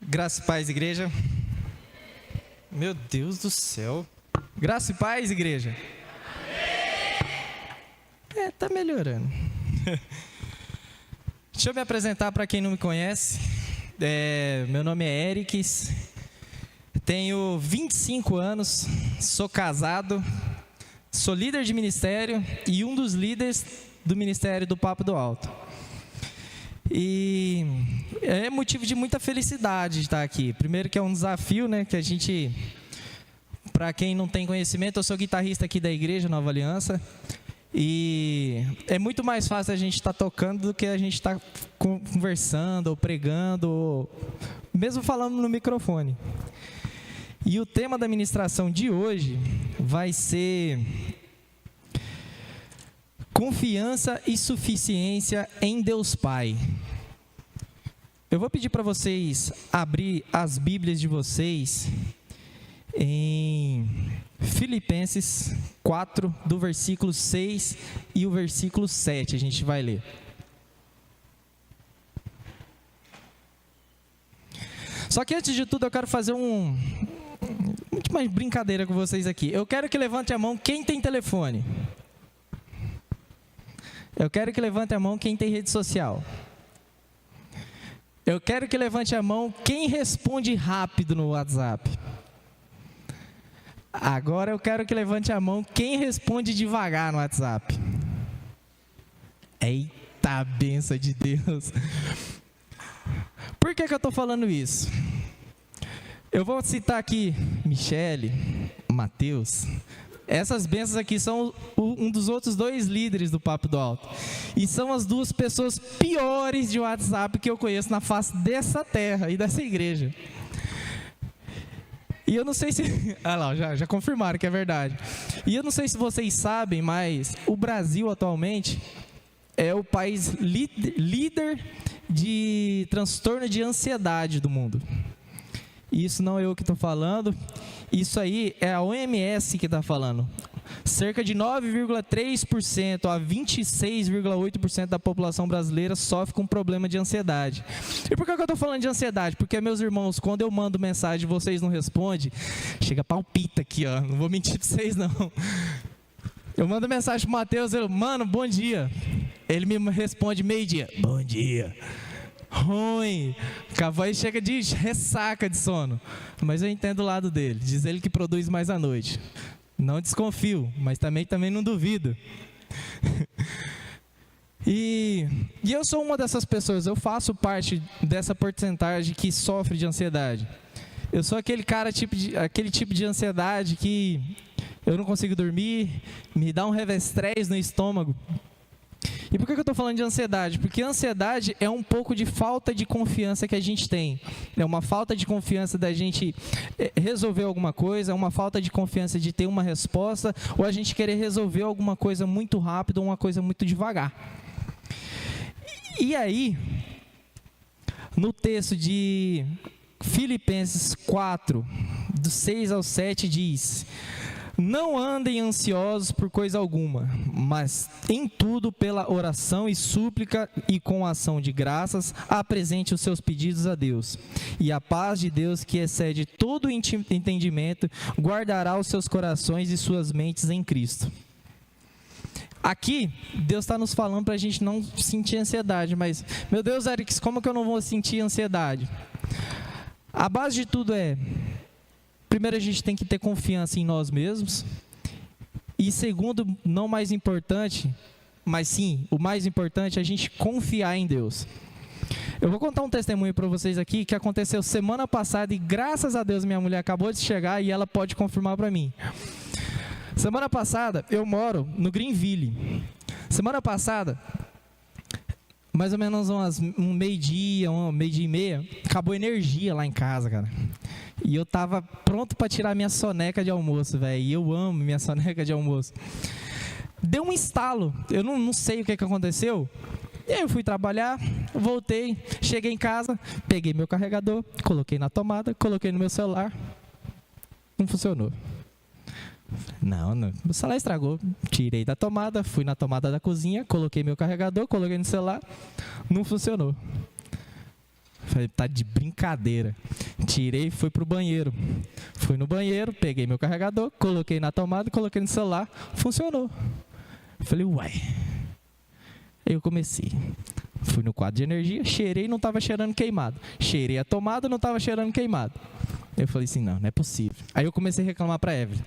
Graça e paz, igreja. Meu Deus do céu. Graça e paz, igreja. Tá melhorando. Deixa eu me apresentar para quem não me conhece. Meu nome é Eriques. Tenho 25 anos, sou casado, sou líder de ministério e um dos líderes do ministério do Papo do Alto. E é motivo de muita felicidade estar aqui. Primeiro que é um desafio, né, que a gente, para quem não tem conhecimento, eu sou guitarrista aqui da igreja Nova Aliança. E é muito mais fácil a gente estar tocando do que a gente estar conversando ou pregando, ou mesmo falando no microfone. E o tema da ministração de hoje vai ser confiança e suficiência em Deus Pai. Eu vou pedir para vocês abrir as Bíblias de vocês em Filipenses 4, do versículo 6 e o versículo 7, a gente vai ler. Só que antes de tudo eu quero fazer uma brincadeira com vocês aqui. Eu quero que levante a mão quem tem telefone. Eu quero que levante a mão quem tem rede social. Eu quero que levante a mão quem responde rápido no WhatsApp. Agora eu quero que levante a mão quem responde devagar no WhatsApp. Eita, benção de Deus. Por que eu estou falando isso? Eu vou citar aqui Michele, Mateus. Essas bênçãos aqui são um dos outros dois líderes do Papo do Alto. E são as duas pessoas piores de WhatsApp que eu conheço na face dessa terra e dessa igreja. E eu não sei se... já confirmaram que é verdade. E eu não sei se vocês sabem, mas o Brasil atualmente é o país líder de transtorno de ansiedade do mundo. Isso não é eu que estou falando, isso aí é a OMS que está falando. Cerca de 9,3% a 26,8% da população brasileira sofre com problema de ansiedade. E por que eu estou falando de ansiedade? Porque, meus irmãos, quando eu mando mensagem e vocês não respondem, chega palpita aqui, ó. Não vou mentir para vocês, não. Eu mando mensagem para o Mateus, mano, bom dia. Ele me responde meio-dia, bom dia. Ruim, a voz chega de ressaca de sono, mas eu entendo o lado dele, diz ele que produz mais à noite, não desconfio, mas também não duvido. E eu sou uma dessas pessoas, eu faço parte dessa porcentagem que sofre de ansiedade. Eu sou aquele tipo de ansiedade que eu não consigo dormir, me dá um revestrez no estômago. E por que eu estou falando de ansiedade? Porque a ansiedade é um pouco de falta de confiança que a gente tem. É uma falta de confiança da gente resolver alguma coisa, é uma falta de confiança de ter uma resposta, ou a gente querer resolver alguma coisa muito rápido ou uma coisa muito devagar. E aí, no texto de Filipenses 4, do 6 ao 7, diz: não andem ansiosos por coisa alguma, mas em tudo pela oração e súplica e com ação de graças, apresente os seus pedidos a Deus. E a paz de Deus, que excede todo entendimento, guardará os seus corações e suas mentes em Cristo. Aqui, Deus está nos falando para a gente não sentir ansiedade, mas, meu Deus, Eric, como que eu não vou sentir ansiedade? A base de tudo é... primeiro, a gente tem que ter confiança em nós mesmos. E segundo, não mais importante, mas sim, o mais importante é a gente confiar em Deus. Eu vou contar um testemunho para vocês aqui que aconteceu semana passada e graças a Deus minha mulher acabou de chegar e ela pode confirmar para mim. Semana passada, eu moro no Greenville. Semana passada, mais ou menos meio-dia e meia, acabou a energia lá em casa, cara. E eu tava pronto para tirar minha soneca de almoço, velho. E eu amo minha soneca de almoço. Deu um estalo. Eu não sei o que aconteceu. E aí eu fui trabalhar, voltei, cheguei em casa, peguei meu carregador, coloquei na tomada, coloquei no meu celular. Não funcionou. Não, meu celular estragou. Tirei da tomada, fui na tomada da cozinha, coloquei meu carregador, coloquei no celular. Não funcionou. Falei, tá de brincadeira. Tirei e fui pro banheiro. Fui no banheiro, peguei meu carregador, coloquei na tomada, coloquei no celular, funcionou. Falei, uai. Aí eu comecei. Fui no quadro de energia, cheirei e não estava cheirando queimado. Cheirei a tomada, não estava cheirando queimado. Eu falei assim, não é possível. Aí eu comecei a reclamar para a Evelyn.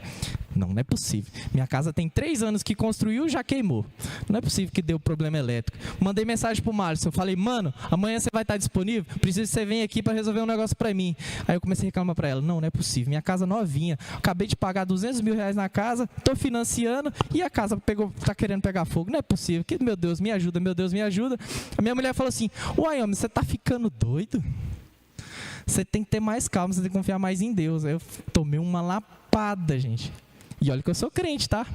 Não é possível. Minha casa tem 3 anos que construiu, já queimou. Não é possível que deu problema elétrico. Mandei mensagem pro Márcio. Eu falei, mano, amanhã você vai estar disponível? Preciso que você venha aqui para resolver um negócio para mim. Aí eu comecei a reclamar para ela. Não é possível. Minha casa novinha. Acabei de pagar 200 mil reais na casa. Tô financiando e a casa tá querendo pegar fogo. Não é possível. Meu Deus, me ajuda. Meu Deus, me ajuda. A minha mulher falou assim, uai, homem, você tá ficando doido? Você tem que ter mais calma, você tem que confiar mais em Deus. Aí eu tomei uma lapada, gente. E olha que eu sou crente, tá?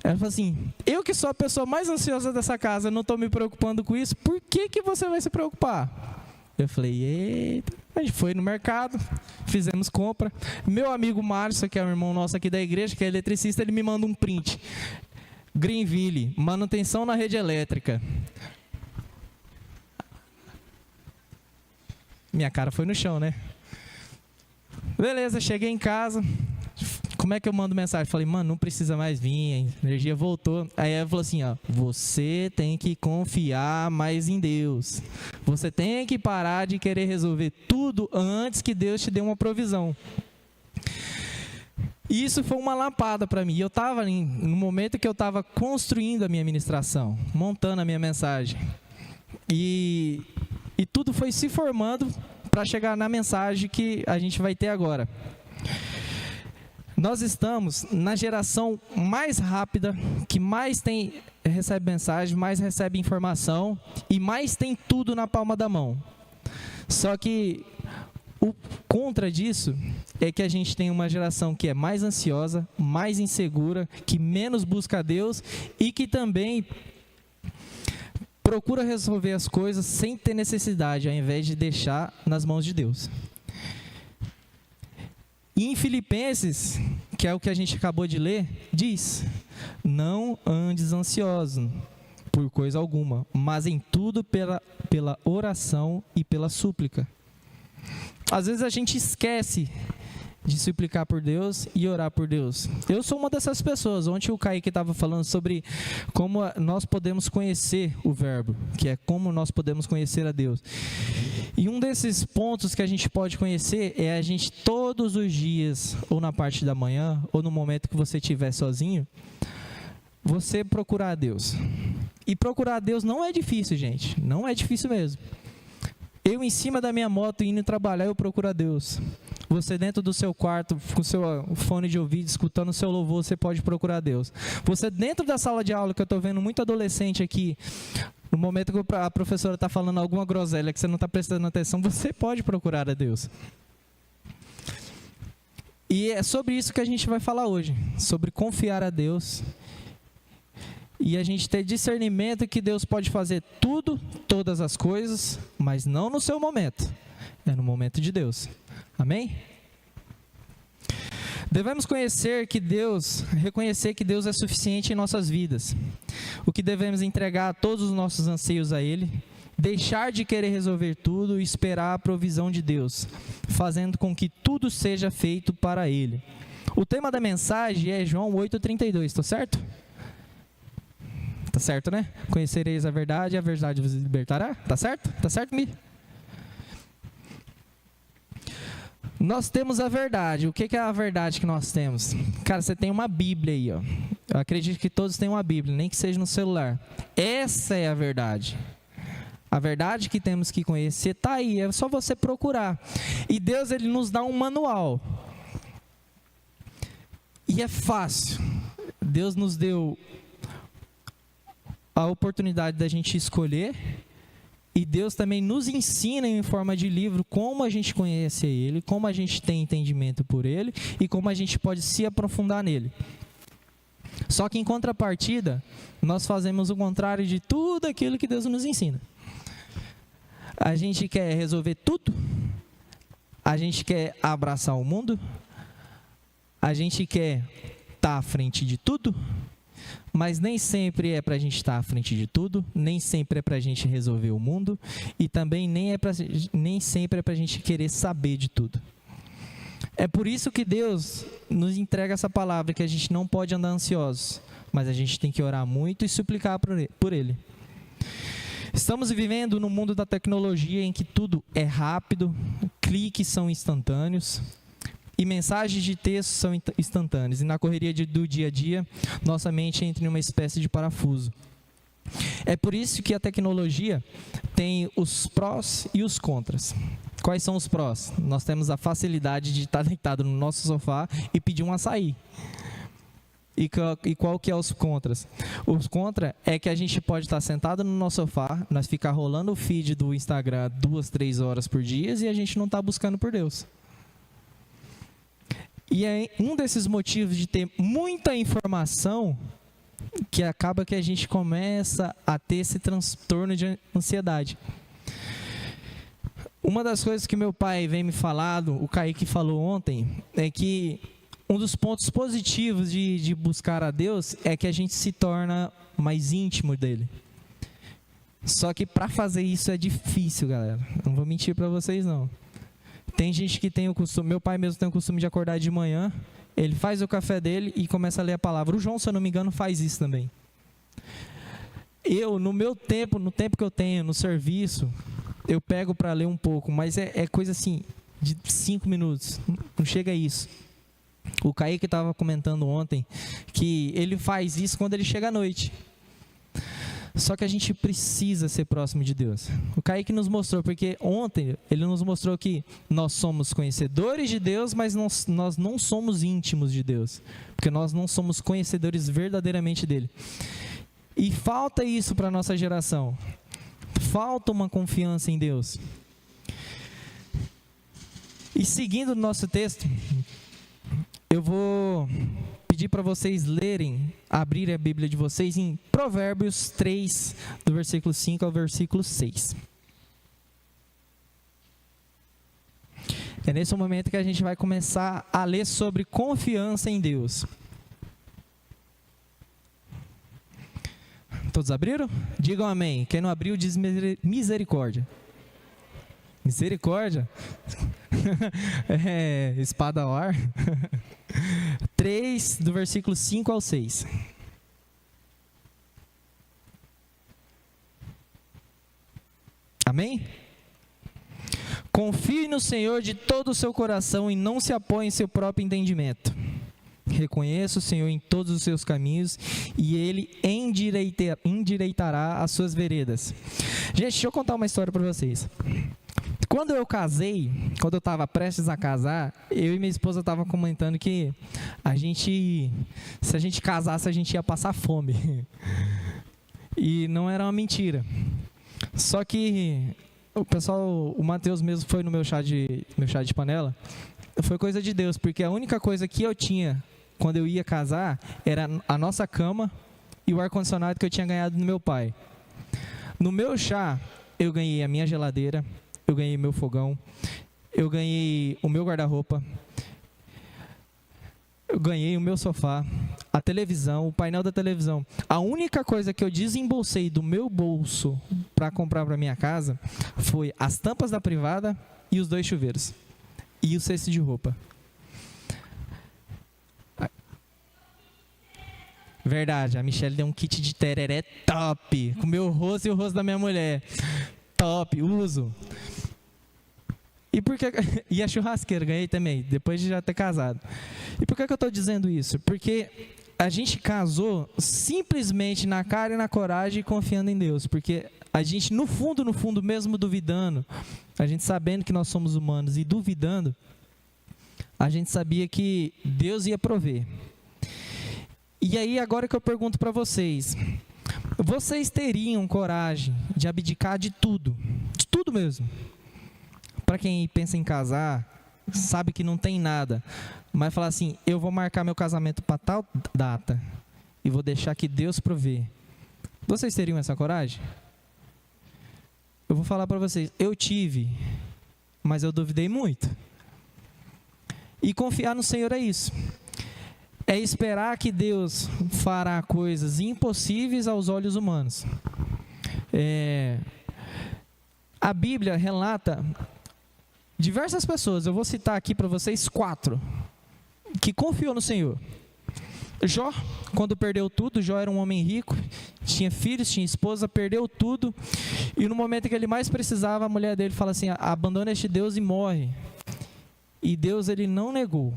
Ela falou assim, eu que sou a pessoa mais ansiosa dessa casa, não estou me preocupando com isso, por que você vai se preocupar? Eu falei, eita. A gente foi no mercado, fizemos compra. Meu amigo Márcio, que é um irmão nosso aqui da igreja, que é eletricista, ele me manda um print. Greenville, manutenção na rede elétrica. Minha cara foi no chão, né? Beleza, cheguei em casa. Como é que eu mando mensagem? Falei, mano, não precisa mais vir, a energia voltou. Aí ela falou assim, ó, você tem que confiar mais em Deus. Você tem que parar de querer resolver tudo antes que Deus te dê uma provisão. E isso foi uma lapada para mim. Eu estava no momento que eu estava construindo a minha ministração, montando a minha mensagem. E tudo foi se formando para chegar na mensagem que a gente vai ter agora. Nós estamos na geração mais rápida, que mais recebe mensagem, mais recebe informação e mais tem tudo na palma da mão. Só que o contra disso é que a gente tem uma geração que é mais ansiosa, mais insegura, que menos busca a Deus e que também procura resolver as coisas sem ter necessidade, ao invés de deixar nas mãos de Deus. E em Filipenses, que é o que a gente acabou de ler, diz, não andes ansioso por coisa alguma, mas em tudo pela oração e pela súplica. Às vezes a gente esquece de suplicar por Deus e orar por Deus. Eu sou uma dessas pessoas. Ontem o Kaique estava falando sobre como nós podemos conhecer o verbo, que é como nós podemos conhecer a Deus. E um desses pontos que a gente pode conhecer é a gente todos os dias, ou na parte da manhã, ou no momento que você estiver sozinho, você procurar a Deus. E procurar a Deus não é difícil, gente. Não é difícil mesmo. Eu em cima da minha moto indo trabalhar, eu procuro a Deus. Você dentro do seu quarto, com o seu fone de ouvido, escutando o seu louvor, você pode procurar a Deus. Você dentro da sala de aula, que eu estou vendo muito adolescente aqui, no momento que a professora está falando alguma groselha que você não está prestando atenção, você pode procurar a Deus. E é sobre isso que a gente vai falar hoje, sobre confiar a Deus. E a gente ter discernimento que Deus pode fazer tudo, todas as coisas, mas não no seu momento, é no momento de Deus. Amém? Devemos reconhecer que Deus é suficiente em nossas vidas. O que devemos entregar todos os nossos anseios a Ele, deixar de querer resolver tudo e esperar a provisão de Deus, fazendo com que tudo seja feito para Ele. O tema da mensagem é João 8,32, está certo? Tá certo, né? Conhecereis a verdade vos libertará. Tá certo? Tá certo, Mi? Nós temos a verdade. O que é a verdade que nós temos? Cara, você tem uma Bíblia aí, ó. Eu acredito que todos têm uma Bíblia, nem que seja no celular. Essa é a verdade. A verdade que temos que conhecer está aí, é só você procurar. E Deus, Ele nos dá um manual. E é fácil. Deus nos deu a oportunidade da gente escolher. E Deus também nos ensina em forma de livro como a gente conhece Ele, como a gente tem entendimento por Ele e como a gente pode se aprofundar nele. Só que em contrapartida, nós fazemos o contrário de tudo aquilo que Deus nos ensina. A gente quer resolver tudo, a gente quer abraçar o mundo, a gente quer estar à frente de tudo Mas nem sempre é para a gente estar à frente de tudo, nem sempre é para a gente resolver o mundo, e também nem sempre é para a gente querer saber de tudo. É por isso que Deus nos entrega essa palavra, que a gente não pode andar ansiosos, mas a gente tem que orar muito e suplicar por Ele. Estamos vivendo no mundo da tecnologia em que tudo é rápido, cliques são instantâneos e mensagens de texto são instantâneas. E na correria do dia a dia, nossa mente entra em uma espécie de parafuso. É por isso que a tecnologia tem os prós e os contras. Quais são os prós? Nós temos a facilidade de estar deitado no nosso sofá e pedir um açaí. E qual que é os contras? Os contras é que a gente pode estar sentado no nosso sofá, nós ficar rolando o feed do Instagram 2-3 horas por dia e a gente não está buscando por Deus. E é um desses motivos de ter muita informação que acaba que a gente começa a ter esse transtorno de ansiedade. Uma das coisas que meu pai vem me falando, o Kaique falou ontem, é que um dos pontos positivos de buscar a Deus é que a gente se torna mais íntimo dele. Só que para fazer isso é difícil, galera. Não vou mentir para vocês, não. Tem gente que tem o costume, meu pai mesmo tem o costume de acordar de manhã, ele faz o café dele e começa a ler a palavra. O João, se eu não me engano, faz isso também. Eu, no meu tempo, no tempo que eu tenho no serviço, eu pego para ler um pouco, mas é coisa assim, de 5 minutos, não chega a isso. O Kaique estava comentando ontem que ele faz isso quando ele chega à noite. Só que a gente precisa ser próximo de Deus. O Kaique nos mostrou, porque ontem ele nos mostrou que nós somos conhecedores de Deus, mas nós não somos íntimos de Deus. Porque nós não somos conhecedores verdadeiramente dele. E falta isso para a nossa geração. Falta uma confiança em Deus. E seguindo o nosso texto, eu vou pedir para vocês lerem, abrirem a Bíblia de vocês em Provérbios 3, do versículo 5 ao versículo 6. É nesse momento que a gente vai começar a ler sobre confiança em Deus. Todos abriram? Digam amém. Quem não abriu diz misericórdia. Misericórdia? Espada ao ar. 3, do versículo 5 ao 6. Amém? Confie no Senhor de todo o seu coração e não se apoie em seu próprio entendimento. Reconheça o Senhor em todos os seus caminhos e Ele endireitará as suas veredas. Gente, deixa eu contar uma história para vocês. Quando eu casei, quando eu estava prestes a casar, eu e minha esposa estavam comentando que se a gente casasse, a gente ia passar fome. E não era uma mentira. Só que o Matheus mesmo foi no meu chá de panela, foi coisa de Deus, porque a única coisa que eu tinha quando eu ia casar era a nossa cama e o ar-condicionado que eu tinha ganhado do meu pai. No meu chá, eu ganhei a minha geladeira, eu ganhei meu fogão, eu ganhei o meu guarda-roupa, eu ganhei o meu sofá, a televisão, o painel da televisão. A única coisa que eu desembolsei do meu bolso para comprar para minha casa foi as tampas da privada e os 2 chuveiros. E o cesto de roupa. Verdade, a Michelle deu um kit de tereré top, com o meu rosto e o rosto da minha mulher. Top, uso. E a churrasqueira, ganhei também, depois de já ter casado. E por que eu estou dizendo isso? Porque a gente casou simplesmente na cara e na coragem, confiando em Deus. Porque a gente, no fundo, mesmo duvidando, a gente sabendo que nós somos humanos e duvidando, a gente sabia que Deus ia prover. E aí, agora que eu pergunto para vocês, vocês teriam coragem de abdicar de tudo mesmo? Para quem pensa em casar, sabe que não tem nada, mas falar assim, eu vou marcar meu casamento para tal data e vou deixar que Deus provê. Vocês teriam essa coragem? Eu vou falar para vocês, eu tive, mas eu duvidei muito. E confiar no Senhor é isso. é esperar que Deus fará coisas impossíveis aos olhos humanos. A Bíblia relata diversas pessoas, eu vou citar aqui para vocês 4, que confiou no Senhor. Jó, quando perdeu tudo, Jó era um homem rico, tinha filhos, tinha esposa, perdeu tudo, e no momento que ele mais precisava, a mulher dele fala assim: abandona este Deus e morre. E Deus, ele não negou,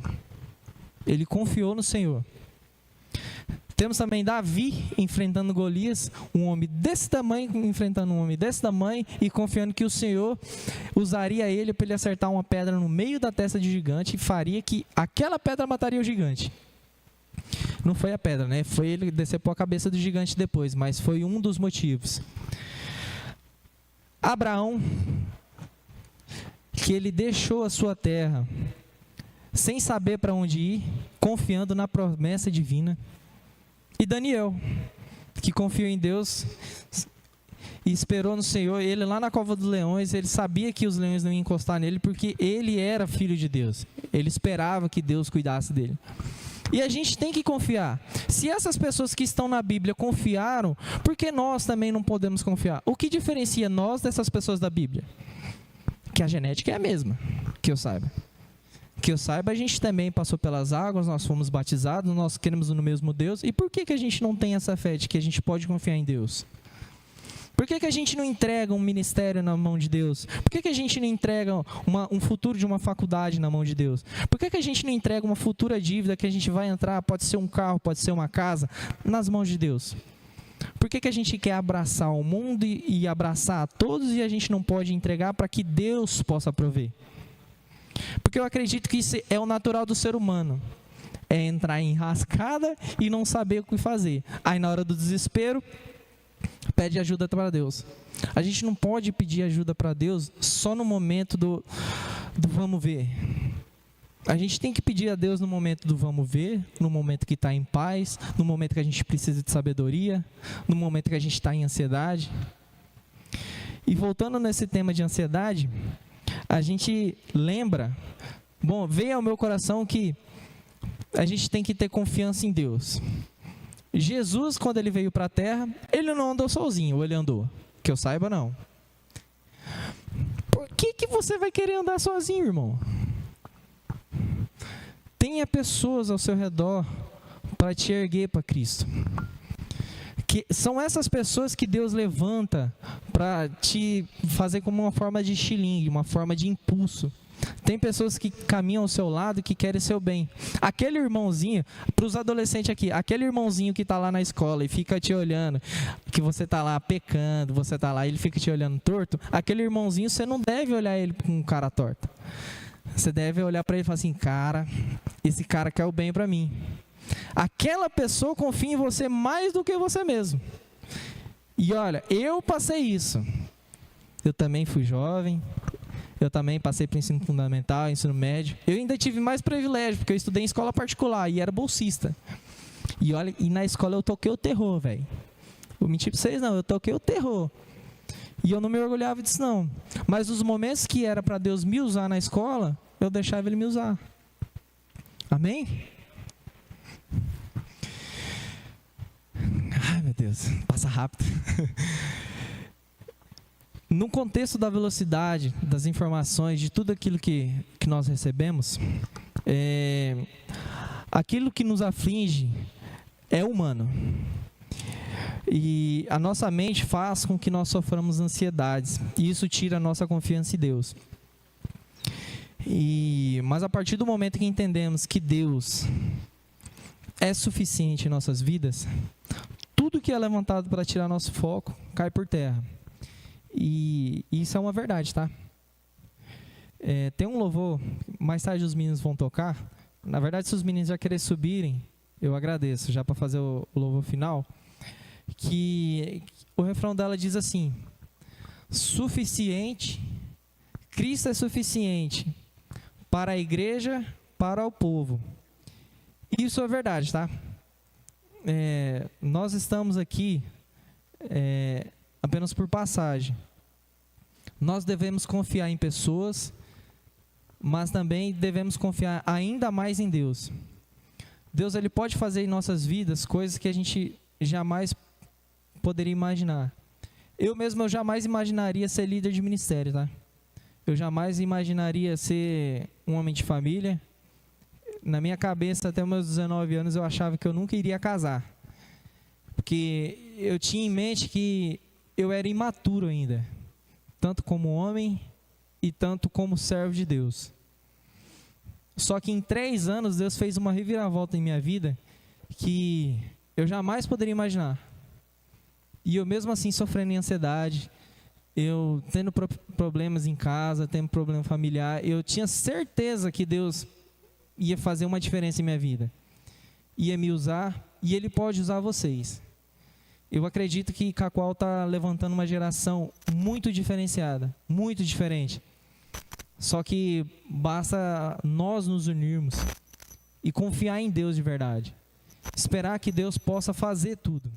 ele confiou no Senhor. Temos também Davi enfrentando Golias, um homem desse tamanho enfrentando um homem desse tamanho e confiando que o Senhor usaria ele para ele acertar uma pedra no meio da testa de gigante e faria que aquela pedra mataria o gigante. Não foi a pedra, né? Foi ele decepou a cabeça do gigante depois, mas foi um dos motivos. Abraão, que ele deixou a sua terra sem saber para onde ir, confiando na promessa divina. E Daniel, que confiou em Deus e esperou no Senhor. Ele lá na cova dos leões, ele sabia que os leões não iam encostar nele, porque ele era filho de Deus. Ele esperava que Deus cuidasse dele. E a gente tem que confiar. Se essas pessoas que estão na Bíblia confiaram, por que nós também não podemos confiar? O que diferencia nós dessas pessoas da Bíblia? Que a genética é a mesma, que eu saiba. Que eu saiba, a gente também passou pelas águas, nós fomos batizados, nós cremos no mesmo Deus. E por que a gente não tem essa fé de que a gente pode confiar em Deus? Por que a gente não entrega um ministério na mão de Deus? Por que a gente não entrega um futuro de uma faculdade na mão de Deus? Por que a gente não entrega uma futura dívida que a gente vai entrar, pode ser um carro, pode ser uma casa, nas mãos de Deus? Por que a gente quer abraçar o mundo e abraçar a todos e a gente não pode entregar para que Deus possa prover? Porque eu acredito que isso é o natural do ser humano. É entrar em enrascada e não saber o que fazer. Aí na hora do desespero, pede ajuda para Deus. A gente não pode pedir ajuda para Deus só no momento do vamos ver. A gente tem que pedir a Deus no momento do vamos ver, no momento que está em paz, no momento que a gente precisa de sabedoria, no momento que a gente está em ansiedade. E voltando nesse tema de ansiedade, a gente lembra, veio ao meu coração que a gente tem que ter confiança em Deus. Jesus, quando ele veio para a terra, ele não andou sozinho, ou ele andou? Que eu saiba, não. Por que você vai querer andar sozinho, irmão? Tenha pessoas ao seu redor para te erguer para Cristo. Que são essas pessoas que Deus levanta para te fazer como uma forma de estilingue, uma forma de impulso. Tem pessoas que caminham ao seu lado e que querem seu bem. Aquele irmãozinho, para os adolescentes aqui, aquele irmãozinho que está lá na escola e fica te olhando, que você está lá pecando, você está lá e ele fica te olhando torto, aquele irmãozinho, você não deve olhar ele com cara torta. Você deve olhar para ele e falar assim: cara, esse cara quer o bem para mim. Aquela pessoa confia em você mais do que você mesmo. E olha, eu passei isso. Eu também fui jovem. Eu também passei para o ensino fundamental, ensino médio. Eu ainda tive mais privilégio, porque eu estudei em escola particular e era bolsista. E olha, e na escola eu toquei o terror, velho. Vou mentir para vocês não, eu toquei o terror. E eu não me orgulhava disso não. Mas os momentos que era para Deus me usar na escola, eu deixava Ele me usar. Amém? Ai, meu Deus, passa rápido. No contexto da velocidade, das informações, de tudo aquilo que nós recebemos, aquilo que nos aflige é humano. E a nossa mente faz com que nós soframos ansiedades. E isso tira a nossa confiança em Deus. Mas a partir do momento que entendemos que Deus é suficiente em nossas vidas, tudo que é levantado para tirar nosso foco cai por terra. E isso é uma verdade, tá? Tem um louvor, mais tarde os meninos vão tocar. Na verdade, se os meninos já querem subirem, eu agradeço, já para fazer o louvor final. Que o refrão dela diz assim: suficiente, Cristo é suficiente para a igreja, para o povo. Isso é verdade, tá? Nós estamos aqui apenas por passagem. Nós devemos confiar em pessoas, mas também devemos confiar ainda mais em Deus. Deus ele pode fazer em nossas vidas coisas que a gente jamais poderia imaginar. Eu jamais imaginaria ser líder de ministério, tá? Eu jamais imaginaria ser um homem de família. Na minha cabeça, até os meus 19 anos, eu achava que eu nunca iria casar. Porque eu tinha em mente que eu era imaturo ainda, tanto como homem e tanto como servo de Deus. Só que em 3 anos, Deus fez uma reviravolta em minha vida que eu jamais poderia imaginar. E eu mesmo assim sofrendo em ansiedade, eu tendo problemas em casa, tendo problema familiar, eu tinha certeza que Deus ia fazer uma diferença em minha vida. Ia me usar e Ele pode usar vocês. Eu acredito que Cacoal está levantando uma geração muito diferenciada, muito diferente. Só que basta nós nos unirmos e confiar em Deus de verdade. Esperar que Deus possa fazer tudo.